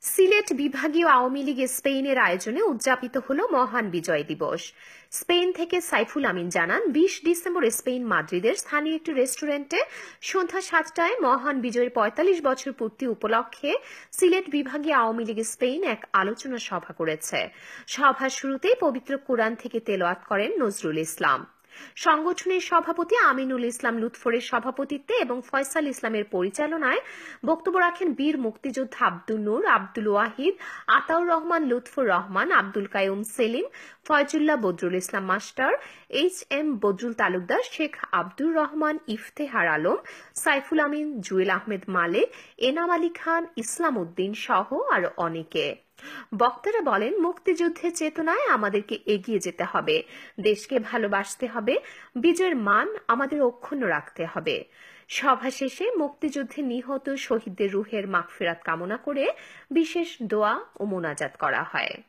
সিলেট বিভাগীয় আওয়ামী লীগ স্পেনের আয়োজনে উদযাপিত হল মহান বিজয় দিবস। স্পেন থেকে সাইফুল আমিন জানান, 20 ডিসেম্বর স্পেন মাদ্রিদের স্থানীয় একটি রেস্টুরেন্টে সন্ধ্যা 7টায় মহান বিজয়ের 45 বছর পূর্তি উপলক্ষে সিলেট বিভাগীয় আওয়ামী লীগ স্পেন এক আলোচনা সভা করেছে। সভার শুরুতেই পবিত্র কোরআন থেকে তেলাওয়াত করেন নজরুল ইসলাম। সংগঠনের সভাপতি আমিনুল ইসলাম লুৎফরের সভাপতিত্বে এবং ফয়সাল ইসলামের পরিচালনায় বক্তব্য রাখেন বীর মুক্তিযোদ্ধা আব্দুল নূর, আব্দুল ওয়াহিদ, আতাউর রহমান, লুৎফর রহমান, আব্দুল কাইয়ুম সেলিম, ফয়জুল্লাহ, বদরুল ইসলাম মাস্টার, HM বদরুল তালুকদার, শেখ আব্দুর রহমান, ইফতেহার আলম, সাইফুল আমিন, জুয়েল আহমেদ মালেক, এনাম আলী খান, ইসলাম উদ্দিন সহ আরো অনেকে। বক্তারা বলেন, মুক্তিযুদ্ধের চেতনায় আমাদেরকে এগিয়ে যেতে হবে, দেশকে ভালোবাসতে হবে, বিজয়ের মান আমাদের অক্ষুণ্ণ রাখতে হবে। সভা শেষে মুক্তিযুদ্ধে নিহত শহীদদের রুহের মাগফিরাত কামনা করে বিশেষ দোয়া ও মোনাজাত করা হয়।